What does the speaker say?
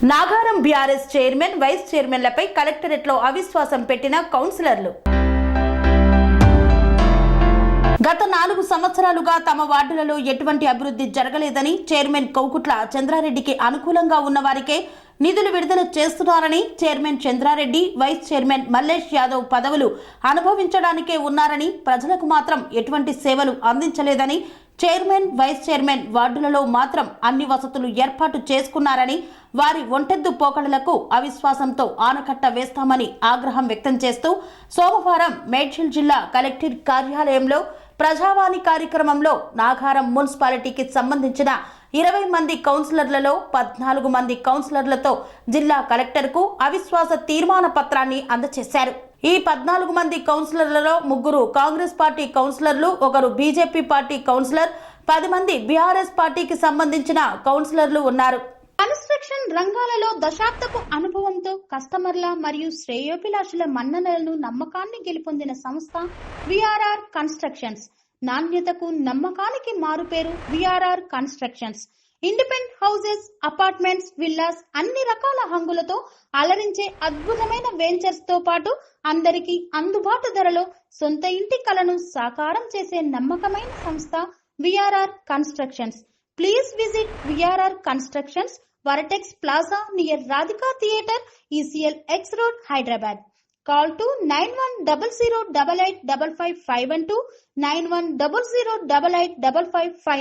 Nagaram BRS chairman vice చైర్మన్లపై కలెక్టరేట్లో అవిశ్వాసం పెట్టిన కౌన్సిలర్లు. గత 4 సంవత్సరాలుగా తమ వార్డులలో ఎటువంటి అభివృద్ధి జరగలేదని చైర్మన్ కౌకుట్ల చంద్రారెడ్డికి అనుకూలంగా ఉన్న వారికే నిధులు విడుదల చేస్తున్నారని, chairman Chandrareddy, vice chairman Mallesh Yadav పదవులు అనుభవించడానికే ఉన్నారని, ప్రజలకు మాత్రం ఎటువంటి సేవలు అందించలేదని, చైర్మన్, వైస్ చైర్మన్ వార్డులలో మాత్రం అన్ని వసతులు ఏర్పాటు చేసుకున్నారని, వారి ఒంటెద్దు పోకడలకు అవిశ్వాసంతో ఆనకట్ట వేస్తామని ఆగ్రహం వ్యక్తం చేస్తూ సోమవారం మేడ్చల్ జిల్లా కలెక్టర్ కార్యాలయంలో ప్రజావాణి కార్యక్రమంలో నాగారం మున్సిపాలిటీకి సంబంధించిన 20 మంది కౌన్సిలర్లలో 14 మంది కౌన్సిలర్లతో జిల్లా కలెక్టర్కు అవిశ్వాస తీర్మాన పత్రాన్ని అందజేశారు. ఈ 14 మంది కౌన్సిలర్లలో 3 కాంగ్రెస్ పార్టీ కౌన్సిలర్లు, 1 బీజేపీ పార్టీ కౌన్సిలర్, 10 మంది బీఆర్ఎస్ పార్టీకి సంబంధించిన కౌన్సిలర్లు ఉన్నారు. కన్స్ట్రక్షన్ రంగాలలో దశాబ్దపు అనుభవంతో కస్టమర్ల మరియు శ్రేయోభిలాషుల మన్ననలను, నమ్మకాన్ని గెలుపొందిన సంస్థ విఆర్ఆర్ కన్స్ట్రక్షన్స్. నాణ్యతకు, నమ్మకానికి మారుపేరు VRR constructions. Independent houses, apartments, villas అన్ని రకాల హంగులతో అలరించే అద్భుతమైన వెంచర్స్ తో పాటు అందరికీ అందుబాటు ధరలో సొంత ఇంటి కలను సాకారం చేసే నమ్మకమైన సంస్థ VRR constructions. Please visit VRR Constructions, Varatex Plaza near Radhika Theatre, ECL X Road, Hyderabad. Call to 9100885551 9100885559.